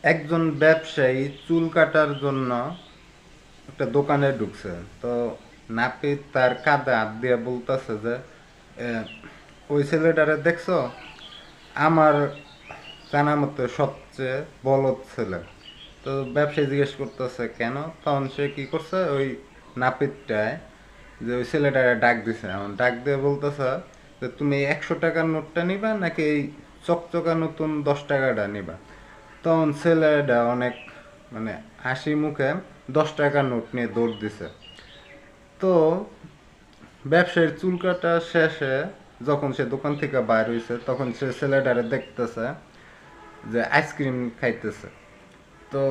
একজন ব্যবসায়ী চুল কাটার জন্য একটা দোকানে ঢুকছে। তো নাপিত তার কাঁধে হাত দিয়ে বলতেছে যে "এ, ওই ছেলেটারে দেখছো? আমার জানা মতে সবচেয়ে বলদ ছেলে।" তো ব্যবসায়ী জিজ্ঞেস করতেছে কেন? তখন সে কি করছে, ওই নাপিতটায় যে ওই ছেলেটারে ডাক দিছে, এমন ডাক দিয়ে বলতেছে যে তুমি এই 100 টাকার নোটটা নিবা নাকি এই চকচকা নতুন 10 টাকাটা নিবা? তখন ছেলেটা অনেক মানে হাসি মুখে 10 টাকার নোট নিয়ে দৌড় দিছে। তো ব্যবসায়ীর চুল কাটা শেষে যখন সে দোকান থেকে বাইর হইছে, তখন সে ছেলেটারে দেখতেছে যে আইসক্রিম খাইতেছে। তো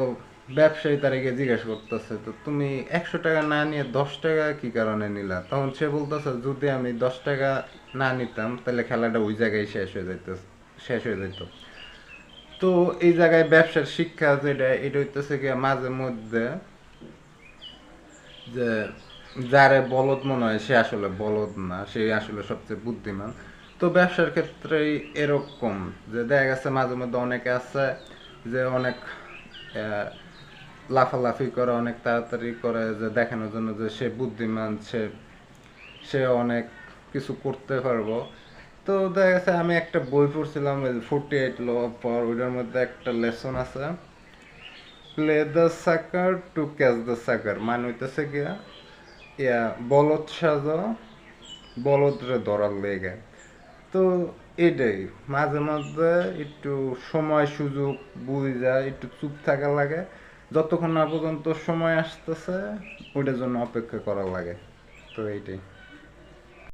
ব্যবসায়ী তারে গিয়ে জিজ্ঞেস করতেছে, তো তুমি 100 টাকা না নিয়ে 10 টাকা কি কারণে নিলা? তখন সে বলতেছে যদি আমি 10 টাকা না নিতাম তাহলে খেলাটা ওই জায়গায় শেষ হয়ে যেত। তো এই জায়গায় ব্যবসার শিক্ষা যেটা, এটা হইতেছে গিয়ে মাঝে মধ্যে যে যারে বলদ মনে হয় সে আসলে বলদ না, সে আসলে সবচেয়ে বুদ্ধিমান। তো ব্যবসার ক্ষেত্রে এরকম যে দেখা গেছে মাঝে মধ্যে অনেকে আছে যে অনেক আহ, লাফালাফি করে, অনেক তাড়াতাড়ি করে, যে দেখানোর জন্য যে সে বুদ্ধিমান, সে সে অনেক কিছু করতে পারবো। তো দেখা গেছে আমি একটা বই পড়ছিলাম 48 ল পর, ওইটার মধ্যে একটা লেসন আছে, প্লে দ্য সাকার টু ক্যাচ দ্য সাকার, মানে হইতেছে গিয়া ইয়া বলদ সাজো বলদরে ধরার লেগে। তো এটাই মাঝে মধ্যে একটু সময় সুযোগ বুঝা একটু চুপ থাকা লাগে, যতক্ষণ না পর্যন্ত সময় আসতেছে ওইটার জন্য অপেক্ষা করা লাগে। তো এইটাই।